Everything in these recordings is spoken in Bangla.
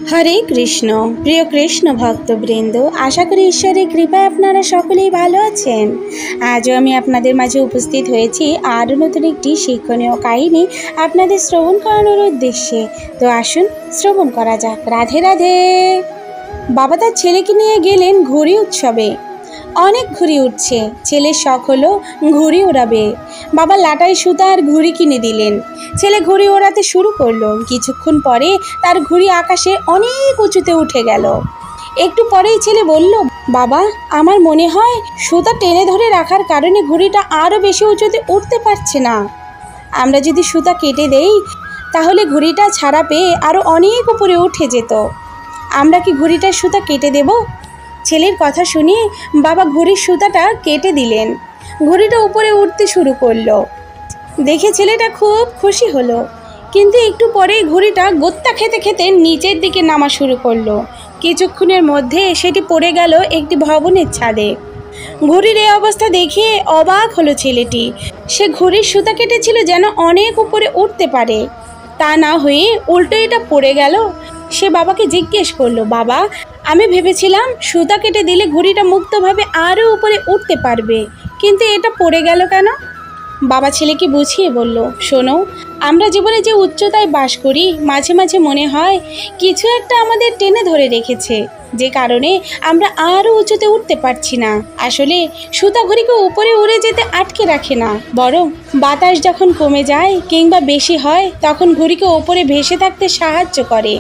हरे कृष्ण प्रिय कृष्ण भक्तबृंद आशा करी ईश्वरेर कृपाय आपनारा सकलेई भालो आछेन। आजও আমি আপনাদের মাঝে উপস্থিত হয়েছি আর নতুন একটি শিক্ষণীয় কাহিনী আপনাদের শ্রবণ করানোর উদ্দেশ্যে। তো আসুন শ্রবণ করা যাক। রাধে রাধে। বাবা তার ছেলেকে নিয়ে গেলেন ঘুড়ি উৎসবে। অনেক ঘুড়ি উঠছে, ছেলের শখ হলো ঘুড়ি ওড়াবে। বাবা লাটাই সুতা আর ঘুড়ি কিনে দিলেন। ছেলে ঘুড়ি ওড়াতে শুরু করলো। কিছুক্ষণ পরে তার ঘুড়ি আকাশে অনেক উঁচুতে উঠে গেল। একটু পরেই ছেলে বলল, বাবা আমার মনে হয় সুতা টেনে ধরে রাখার কারণে ঘুড়িটা আরও বেশি উঁচুতে উঠতে পারছে না। আমরা যদি সুতা কেটে দেই তাহলে ঘুড়িটা ছাড়া পেয়ে আরও অনেক উপরে উঠে যেত। আমরা কি ঘুড়িটার সুতা কেটে দেব? ছেলের কথা শুনে বাবা ঘুড়ির সুতাটা কেটে দিলেন। ঘুড়িটা উপরে উঠতে শুরু করলো। দেখে ছেলেটা খুব খুশি হলো, কিন্তু একটু পরেই ঘুড়িটা গোত্তা খেতে খেতে নিচের দিকে নামা শুরু করলো। কিছুক্ষণের মধ্যে সেটি পড়ে গেল একটি ভবনের ছাদে। ঘুড়ির এই অবস্থা দেখে অবাক হলো ছেলেটি। সে ঘুড়ির সুতা কেটেছিল যেন অনেক উপরে উঠতে পারে, তা না হয়ে উল্টো এটা পড়ে গেল। সে বাবাকে জিজ্ঞেস করলো, বাবা আমি ভেবেছিলাম সুতা কেটে দিলে ঘুড়িটা মুক্তভাবে আরও উপরে উঠতে পারবে, কিন্তু এটা পড়ে গেল কেন? বাবা ছেলেকে বুঝিয়ে বলল, শোনো, আমরা জীবনে যে উচ্চতায় বাস করি মাঝে মাঝে মনে হয় কিছু একটা আমাদের টেনে ধরে রেখেছে, যে কারণে আমরা আরও উঁচুতে উঠতে পারছি না। আসলে সুতা ঘুড়িকে উপরে উড়ে যেতে আটকে রাখে না, বরং বাতাস যখন কমে যায় কিংবা বেশি হয় তখন ঘুড়িকে ওপরে ভেসে থাকতে সাহায্য করে।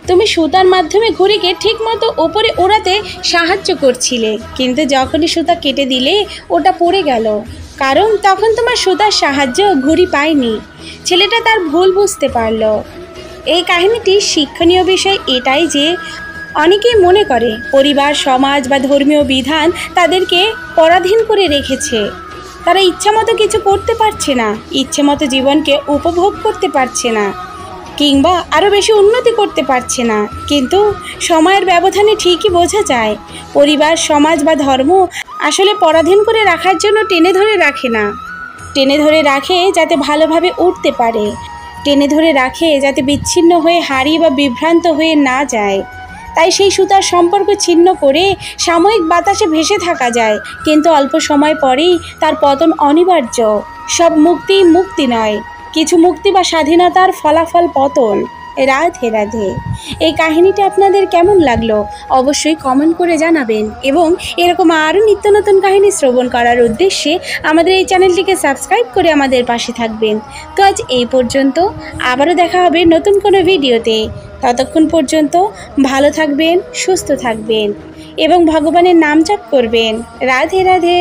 তুমি সুতার মাধ্যমে ঘুড়িকে ঠিকমতো ওপরে ওড়াতে সাহায্য করছিলে, কিন্তু যখনই সুতা কেটে দিলে ওটা পড়ে গেল, কারণ তখন তোমার সুতার সাহায্য ঘুড়ি পায়নি। ছেলেটা তার ভুল বুঝতে পারল। এই কাহিনীটির শিক্ষণীয় বিষয় এটাই যে অনেকেই মনে করে পরিবার, সমাজ বা ধর্মীয় বিধান তাদেরকে পরাধীন করে রেখেছে। তারা ইচ্ছামতো কিছু করতে পারছে না, ইচ্ছেমতো জীবনকে উপভোগ করতে পারছে না, কিংবা আরও বেশি উন্নতি করতে পারছে না। কিন্তু সময়ের ব্যবধানে ঠিকই বোঝা যায় পরিবার, সমাজ বা ধর্ম আসলে পরাধীন করে রাখার জন্য টেনে ধরে রাখে না। টেনে ধরে রাখে যাতে ভালোভাবে উঠতে পারে, টেনে ধরে রাখে যাতে বিচ্ছিন্ন হয়ে হারিয়ে বা বিভ্রান্ত হয়ে না যায়। তাই সেই সুতার সম্পর্ক ছিন্ন করে সাময়িক বাতাসে ভেসে থাকা যায়, কিন্তু অল্প সময় পরেই তার পতন অনিবার্য। সব মুক্তি মুক্তি নয়, কিছু মুক্তি বা স্বাধীনতার ফলাফল পতন। রাধে রাধে। এই কাহিনীটা আপনাদের কেমন লাগলো অবশ্যই কমেন্ট করে জানাবেন, এবং এরকম আরও নিত্য নতুন কাহিনী শ্রবণ করার উদ্দেশ্যে আমাদের এই চ্যানেলটিকে সাবস্ক্রাইব করে আমাদের পাশে থাকবেন। তো আজ এই পর্যন্ত, আবারও দেখা হবে নতুন কোনো ভিডিওতে। ততক্ষণ পর্যন্ত ভালো থাকবেন, সুস্থ থাকবেন এবং ভগবানের নাম জপ করবেন। রাধে রাধে।